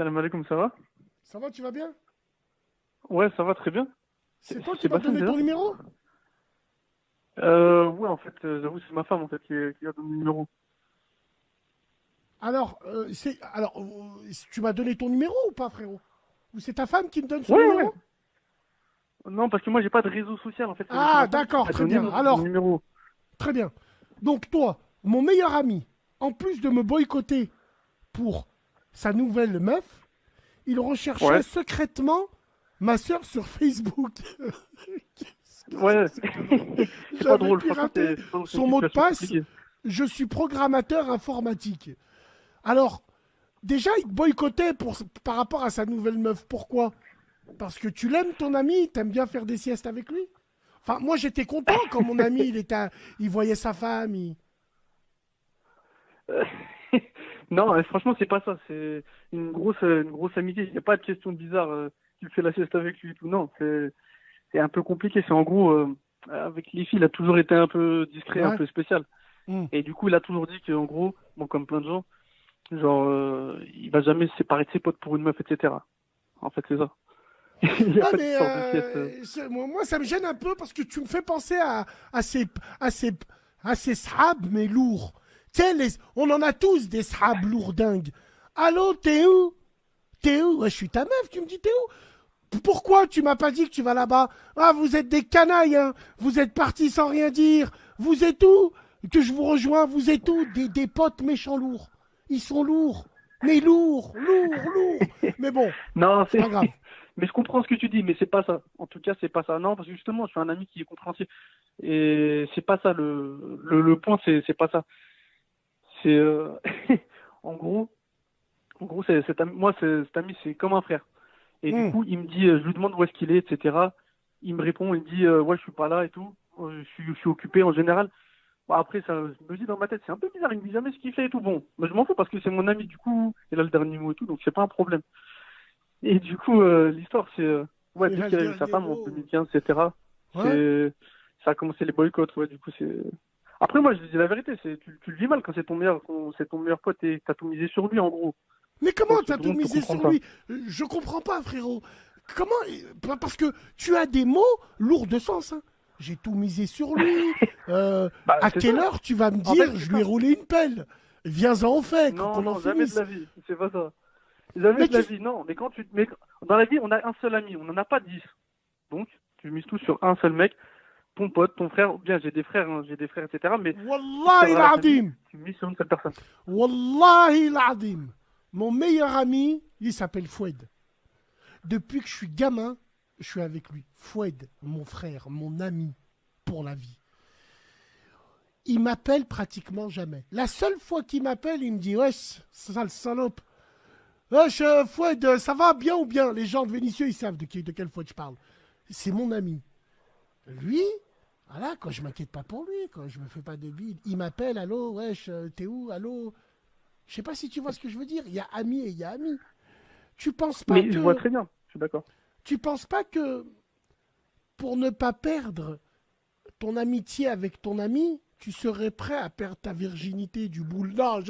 Salam alaikum, ça va? Ça va, tu vas bien? Ouais, ça va très bien. C'est toi qui m'as Sébastien donné déjà? ton numéro? Ouais, en fait, j'avoue, c'est ma femme en fait qui a donné le numéro. Tu m'as donné ton numéro ou pas, frérot? Ou c'est ta femme qui me donne son Ouais, ouais. numéro? Non, parce que moi, j'ai pas de réseau social en fait. C'est Ah, ma femme qui d'accord, m'a très donné bien. mon Alors, numéro. très bien. Donc toi, mon meilleur ami, en plus de me boycotter pour sa nouvelle meuf, il recherchait Ouais, secrètement ma sœur sur Facebook. Qu'est-ce que ouais. c'est que drôle. C'est pas J'avais drôle. Franchement, piraté c'est une son mot de situation passe. compliquée. Je suis programmateur informatique. Alors, déjà, il te boycottait par rapport à sa nouvelle meuf. Pourquoi? Parce que tu l'aimes, ton ami, t'aimes bien faire des siestes avec lui. Enfin, moi, j'étais content quand mon ami, il voyait sa femme. Euh, Non, franchement, c'est pas ça. C'est une grosse amitié. Il n'y a pas de question bizarre. Tu fais la sieste avec lui et tout. Non, c'est un peu compliqué. C'est en gros, avec les filles, il a toujours été un peu discret, un Ouais. peu spécial. Hmm. Et du coup, il a toujours dit qu'en gros, bon, comme plein de gens, genre, il va jamais se séparer de ses potes pour une meuf, etc. En fait, c'est ça. Il n'y a Ouais, pas mais d'histoire de sieste. moi, ça me gêne un peu parce que tu me fais penser à ces, à ces, à ces sahabs, mais lourds. Tu sais, on en a tous des sahabs lourdingues. Allô, t'es où? T'es où? Ouais, je suis ta meuf, tu me dis t'es où? Pourquoi tu m'as pas dit que tu vas là-bas? Ah, vous êtes des canailles, hein. Vous êtes partis sans rien dire. Vous êtes où? Que je vous rejoins, vous êtes où? Des potes méchants lourds. Ils sont lourds. Mais lourds, lourds, lourds. Mais bon, Non, c'est pas grave. mais je comprends ce que tu dis, mais c'est pas ça. En tout cas, c'est pas ça. Non, parce que justement, je suis un ami qui est compréhensif. Et c'est pas ça le point, c'est pas ça. C'est en gros, moi, cet ami, c'est comme un frère. Et du Hmm. coup, il me dit, je lui demande où est-ce qu'il est, etc. Il me répond, il me dit, ouais, je suis pas là et tout. Je suis occupé en général. Bon, après, ça je me dis dans ma tête, c'est un peu bizarre, il me dit jamais ce qu'il fait et tout. Bon, mais je m'en fous parce que c'est mon ami, du coup, il a le dernier mot et tout, donc c'est pas un problème. Et du coup, l'histoire, c'est, ouais, Il dès a le qu'il a eu sa dernier femme en mot. 2015, etc., Ouais. c'est, ça a commencé les boycotts, ouais, du coup, c'est. Après, moi, je dis la vérité, tu le vis mal quand c'est ton meilleur pote et que t'as tout misé sur lui, en gros. Mais Je comment pense que t'as tout le tout monde peut misé comprendre sur ça. lui? Je comprends pas, frérot. Comment? Parce que tu as des mots lourds de sens, hein. J'ai tout misé sur lui. Bah, À c'est ça. quelle heure tu vas me En fait, dire je c'est lui ai ça. roulé une pelle? Viens-en au fait, Non, qu'on en non, jamais de finisse. la vie. C'est pas ça. Jamais Mais de la tu. vie, non. Mais dans la vie, on a un seul ami. On n'en a pas 10. Donc, tu mises tout sur un seul mec, ton pote, ton frère, ou bien j'ai des frères, hein, j'ai des frères, etc. Mais tout ce qui Wallahi cadre à la famille, l'azim. tu mises sur une seule personne. Wallahi l'azim. Mon meilleur ami, il s'appelle Foued. Depuis que je suis gamin, je suis avec lui. Foued, mon frère, mon ami pour la vie. Il m'appelle pratiquement jamais. La seule fois qu'il m'appelle, il me dit wesh, sale salope. Wesh, Foued, ça va bien ou bien? Les gens de Vénissieux, ils savent de quelle Foued je parle. C'est mon ami. Lui, voilà, quand je m'inquiète pas pour lui, quand je me fais pas de bide, il m'appelle, allô, wesh, t'es où, allô? Je sais pas si tu vois ce que je veux dire. Il y a ami et il y a ami. Tu penses pas Mais je vois que, très bien, je suis d'accord. tu penses pas que pour ne pas perdre ton amitié avec ton ami, tu serais prêt à perdre ta virginité du boule. Non,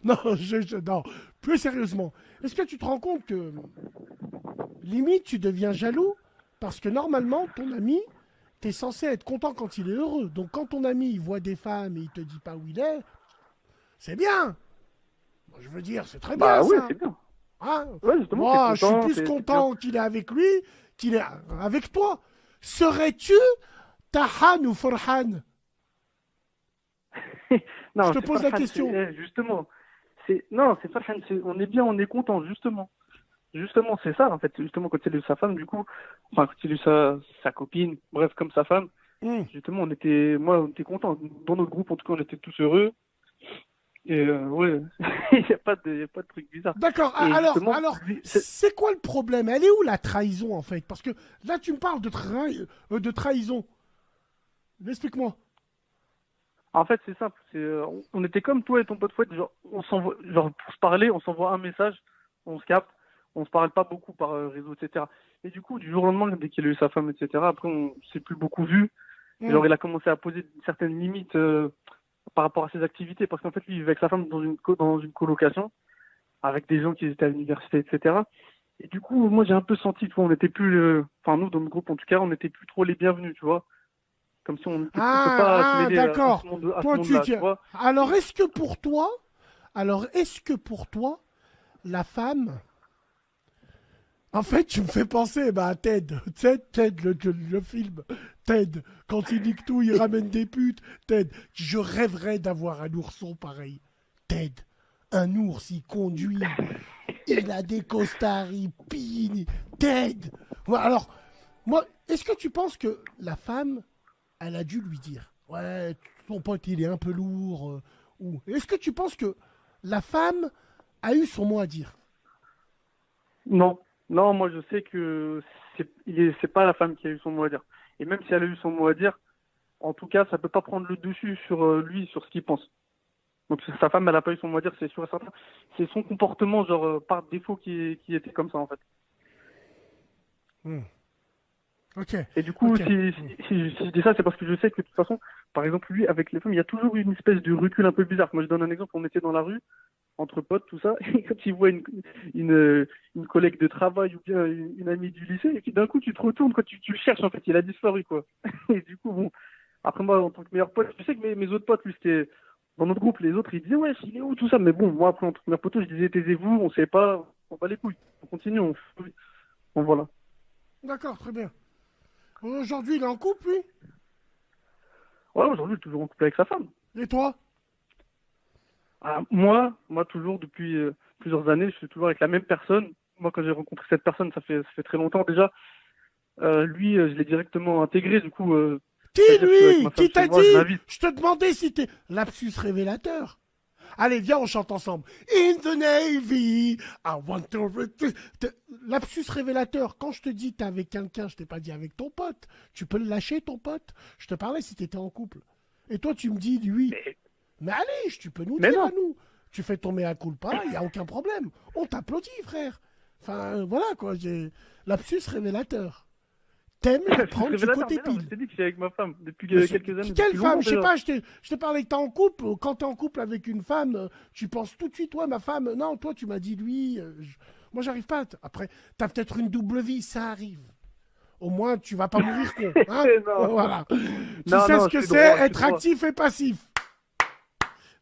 non. Plus sérieusement, est-ce que tu te rends compte que limite tu deviens jaloux parce que normalement ton ami, t'es censé être content quand il est heureux. Donc quand ton ami il voit des femmes et il te dit pas où il est, c'est bien. Moi, je veux dire, c'est très bien Bah oui, ça. c'est bien. Hein. Ouais, justement, t'es Moi, je suis content, plus t'es bien. content qu'il est avec lui qu'il est avec toi. Serais-tu Tahan ou Farhan? Je Non, te c'est pose la Farhan, question. justement. Non, c'est Farhan, on est bien, on est content, justement. Justement, c'est ça, en fait. Justement, quand il a eu sa femme, du coup, enfin, quand il a eu sa copine, bref, comme sa femme, Hmm. justement, on était contents. Dans notre groupe, en tout cas, on était tous heureux. Et ouais, il y a pas de truc bizarre. D'accord. Et justement, C'est quoi le problème? Elle est où la trahison en fait? Parce que là, tu me parles de trahison. Explique-moi. en fait, c'est simple. On était comme toi et ton pote Fouette, genre, genre, pour se parler, on s'envoie un message, on se capte, on se parle pas beaucoup par réseau, etc. Et du coup, du jour au lendemain, dès qu'il a eu sa femme, etc., après, on s'est plus beaucoup vu. Hmm. Genre, il a commencé à poser certaines limites par rapport à ses activités, parce qu'en fait, lui, il vivait avec sa femme dans une colocation. avec des gens qui étaient à l'université, etc. Et du coup, moi, j'ai un peu senti, tu vois, on n'était plus, enfin, nous, dans le groupe, en tout cas, on n'était plus trop les bienvenus, tu vois. Comme si on peut pas se mêler D'accord. à ce Toi, tu monde-là, tu tiens. vois. Alors, est-ce que pour toi, la femme. En fait, tu me fais penser à Ted. Tu sais, Ted, le film. Ted, quand il nique tout, il ramène des putes. Ted, je rêverais d'avoir un ourson pareil. Ted, un ours, il conduit. Il a des costards, il pille. Ted. Ouais, alors, moi, est-ce que tu penses que la femme, elle a dû lui dire, ouais, ton pote, il est un peu lourd, ou est-ce que tu penses que la femme a eu son mot à dire? Non, non, moi, je sais que c'est pas la femme qui a eu son mot à dire. Et même si elle a eu son mot à dire, en tout cas, ça peut pas prendre le dessus sur lui, sur ce qu'il pense. Donc sa femme, elle a pas eu son mot à dire, c'est sûr et certain. C'est son comportement, genre par défaut, qui était comme ça en fait. Hmm. Ok, Et du coup, ok. si je dis ça, c'est parce que je sais que de toute façon, par exemple, lui, avec les femmes, il y a toujours eu une espèce de recul un peu bizarre. Moi, je donne un exemple, on était dans la rue, entre potes, tout ça, et quand il voit une collègue de travail ou bien une amie du lycée, et puis d'un coup, tu te retournes, quoi, tu le cherches en fait, il a disparu, quoi. Et du coup, bon, après moi, en tant que meilleur pote, je sais que mes autres potes, lui, c'était dans notre groupe, les autres, ils disaient, ouais, il est où, tout ça, mais bon, moi, après, en tant que meilleur pote, je disais, taisez-vous, on sait pas, on bat les couilles, on continue, bon, voilà. D'accord, très bien. Aujourd'hui, il est en couple, lui? Ouais, aujourd'hui, il est toujours en couple avec sa femme. Et toi? Ah, moi, toujours, depuis plusieurs années, je suis toujours avec la même personne. Moi, quand j'ai rencontré cette personne, ça fait très longtemps déjà. Lui, je l'ai directement intégré, du coup, Qui, c'est-à-dire que je suis avec lui? ma femme Qui chez t'a moi, je dit? l'invite. Je te demandais si t'es... Lapsus révélateur. Allez, viens, on chante ensemble. In the Navy, I want to... Lapsus révélateur. Quand je te dis t'es avec quelqu'un, je t'ai pas dit avec ton pote. Tu peux le lâcher, ton pote. Je te parlais si t'étais en couple. Et toi, tu me dis oui. Mais, Mais allez, tu peux nous mais dire à non, nous. Tu fais ton mea culpa, il n'y a aucun problème. On t'applaudit, frère. Enfin, voilà, quoi. Lapsus révélateur. T'aimes la je suis prendre du révélateur, côté mais non, mais je pile. t'ai dit que je suis avec ma femme depuis Mais quelques années, quelle depuis longtemps femme? Je sais déjà. pas, je t'ai parlé que t'es en couple. Quand t'es en couple avec une femme, tu penses tout de suite, ouais, ma femme. Non, toi, tu m'as dit lui. Moi, j'arrive pas. Après, t'as peut-être une double vie, ça arrive. Au moins, tu vas pas mourir con. Hein. Non, Voilà. Tu non, sais ce non, je que suis c'est droit, je suis être droit. actif et passif.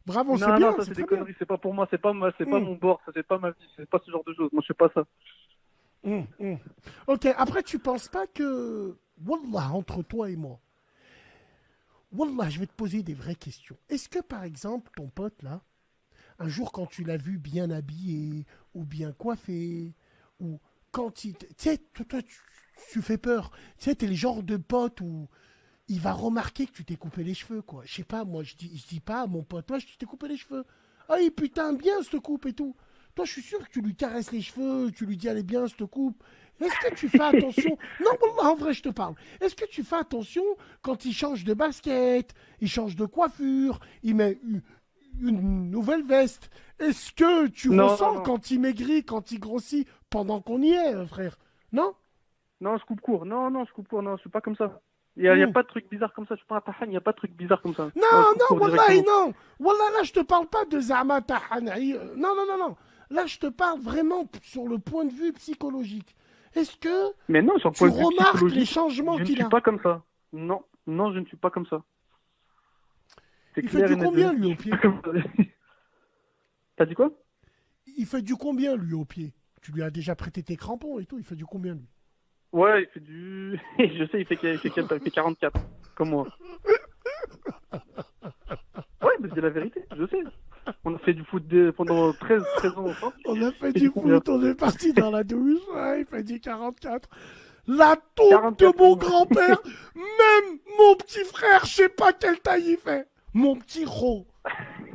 Bravo, c'est Non, bien, non, ça c'est c'est des très bien. conneries, c'est pas pour moi, c'est pas Hum, mon bord, ça c'est pas ma vie, c'est pas ce genre de choses. Moi, je fais pas ça. hum. Ok, après, tu penses pas que. Wallah, entre toi et moi. Wallah, je vais te poser des vraies questions. Est-ce que, par exemple, ton pote, là, un jour, quand tu l'as vu bien habillé, ou bien coiffé, ou quand il... Tu sais, toi, tu fais peur. Tu sais, t'es le genre de pote où il va remarquer que tu t'es coupé les cheveux, quoi. Je sais pas, moi, je dis pas à mon pote, toi, je t'ai coupé les cheveux. Ah, il putain, bien, cette coupe et tout. Toi, je suis sûr que tu lui caresses les cheveux, tu lui dis, allez bien, cette coupe. Est-ce que tu fais attention? Non, wallah, en vrai, je te parle. Est-ce que tu fais attention quand il change de basket, il change de coiffure, il met une nouvelle veste? Est-ce que tu Non, non, ressens non. quand il maigrit, quand il grossit, pendant qu'on y est, frère? Non? Non, je coupe court. Non, non, je coupe court. Non, je suis pas comme ça. Il y a Hmm. pas de truc bizarre comme ça. Je suis pas un tahan, il y a pas de truc bizarre comme ça. Non, je Non, coupe non, court wallahi, directement. non. Wallah, là, je te parle pas de Zama Tahani. Non, non, non, non. Là, je te parle vraiment sur le point de vue psychologique. Est-ce que Mais non, sur le tu point de vue remarques les psychologique, changements je ne qu'il suis a? pas comme ça. Non, non, je ne suis pas comme ça. C'est Il fait clair du et net. Je combien, ne lui, au suis pas pied? comme ça. T'as dit quoi? Il fait du combien, lui, au pied? Tu lui as déjà prêté tes crampons et tout. Il fait du combien, lui? Ouais, il fait du. Je sais, il fait 44, comme moi. Ouais, mais c'est la vérité, je sais. On a fait du foot pendant 13 ans ensemble. On a fait Il fait du du combien? foot, on est parti dans la douche. Ouais, il fait du 44. La tombe de 44 mon comme moi. grand-père, même mon petit frère, je sais pas quelle taille il fait. Mon petit ro,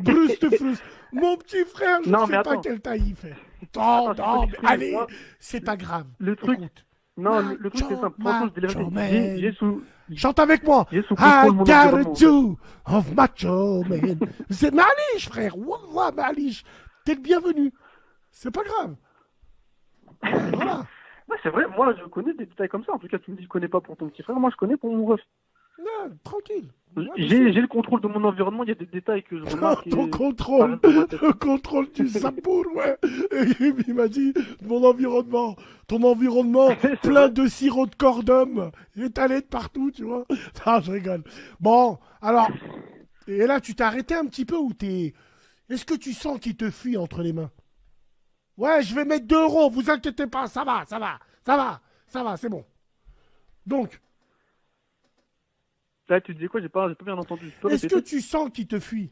Bruce de Frus. Mon petit frère, je Non, mais sais pas attends. quelle taille il fait. Non, Attends, je peux non, mais t'exprimer. allez, Moi, c'est pas grave. le truc. Écoute. Non, le truc, c'est simple. Franchement, je dis la Macho vérité. J'ai man. sous. Chante avec moi. J'ai sous I contrôle mon got a environnement, en fait. do of macho man. C'est Malish, frère. Wallah, Malish. T'es le bienvenu. C'est pas grave. Voilà. Ouais, c'est vrai, moi, je connais des détails comme ça. En tout cas, tu me dis que je connais pas pour ton petit frère. Moi, je connais pour mon ref. Non, tranquille. Ouais, mais J'ai le contrôle de mon environnement, il y a des détails que je remarque. ton Et ça contrôle, reste dans ma tête. le contrôle du Sapour, ouais. Et il m'a dit, ton environnement C'est plein vrai. de sirop de cordum, étalé de partout, tu vois. Ah, je rigole. Bon, alors, et là, tu t'es arrêté un petit peu ou t'es... Est-ce que tu sens qu'il te fuit entre les mains? Ouais, je vais mettre 2 euros, vous inquiétez pas, ça va, ça va, ça va, ça va, c'est bon. Donc, Là, tu disais quoi? J'ai pas bien entendu. Tu peux est-ce que répéter? tu sens qu'il te fuit?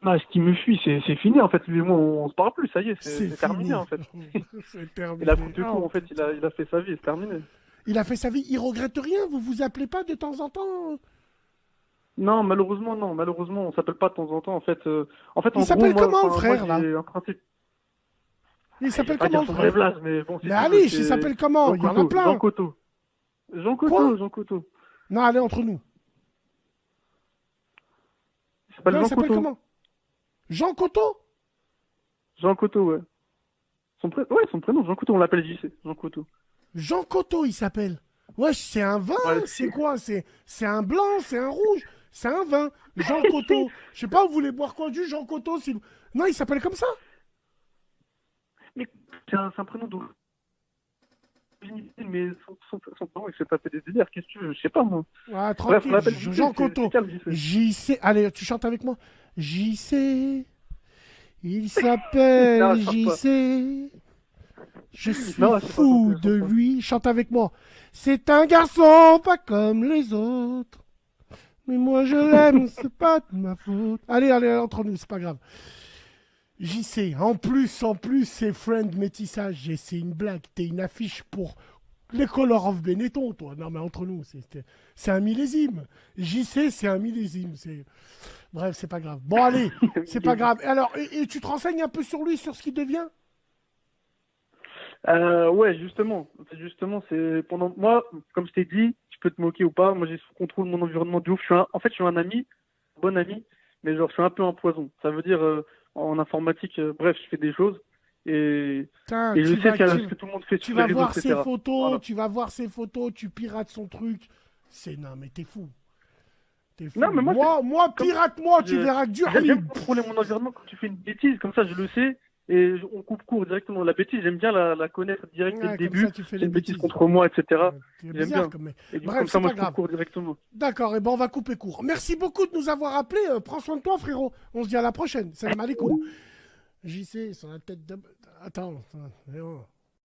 Bah, ce qui me fuit, c'est fini en fait. Lui et moi, on se parle plus, ça y est, C'est c'est terminé fini. en fait. C'est terminé. Il a pris du Ah, coup, en fait, il a fait sa vie, c'est terminé. il a fait sa vie, il regrette rien, vous vous appelez pas de temps en temps? Non, malheureusement, non. Malheureusement, on s'appelle pas de temps en temps. En fait, Il en gros, s'appelle moi, comment le enfin, frère là? j'ai un principe. Il Je vais s'appelle pas comment dire le son vrai frère? blase, mais bon, si Mais tu veux, Alice, il c'est s'appelle comment? Jean Il y en a Couteau. Jean plein. Couteau. Jean Quoi? Couteau, Jean Couteau. Non, allez, entre nous. Il s'appelle Non, il Jean s'appelle Couteau. comment? Jean Cotto? Jean Couteau, ouais. Son prénom, Jean Couteau, on l'appelle JC. Jean Couteau. Jean Cotto, il s'appelle. Wesh, c'est un vin? Ouais, C'est quoi? C'est un blanc? C'est un rouge? C'est un vin. Jean Cotto. Je sais pas, vous voulez boire quoi du Jean Cotto si... Non, il s'appelle comme ça? mais c'est un prénom de mais son prénom, il se fait taper des délires. Qu'est-ce que tu veux? Je sais pas, moi. Ah, Bref, on tranquille. l'appelle JC. Jean C'est Cotto. calme, JC. JC. Allez, tu chantes avec moi. JC. Il Non, s'appelle je chante pas. JC. Je suis Non, je sais pas fou chanter, je de chante pas. lui. Chante avec moi. C'est un garçon pas comme les autres. Mais moi je l'aime, c'est pas de ma faute. Allez, allez, entre nous, c'est pas grave. JC, en plus, c'est friend métissage. Et c'est une blague. T'es une affiche pour les Color of Benetton, toi. Non, mais entre nous, c'est un millésime. JC, c'est un millésime. Bref, c'est pas grave. Bon, allez, c'est pas grave. Alors, et tu te renseignes un peu sur lui, sur ce qu'il devient? Ouais, justement, c'est pendant moi, comme je t'ai dit, tu peux te moquer ou pas. Moi, j'ai sous contrôle mon environnement de ouf. En fait, je suis un ami, bon ami, mais genre, je suis un peu un poison. Ça veut dire, en informatique, bref, je fais des choses et, Putain, et je sais tu, ce que tout le monde fait tu sur les vas réseaux, voir ses etc. photos, Voilà. tu vas voir ses photos, tu pirates son truc. Non, mais t'es fou. T'es fou. Non, mais moi, Moi, comme pirate-moi, tu je- verras que du j'aime rime. contrôler mon environnement quand tu fais une bêtise, comme ça, je le sais. Et on coupe court directement. La bêtise, j'aime bien la connaître direct dès Ouais, le comme début. ça, tu fais C'est les une bêtise bêtises. contre moi, etc. C'est J'aime bizarre bien. comme mec. Et du coup, Bref, comme c'est ça, moi, pas je coupe grave. court directement. D'accord, et ben on va couper court. Merci beaucoup de nous avoir appelés. Prends soin de toi, frérot. On se dit à la prochaine. Salam alaikum. JC, sur la tête de... Attends.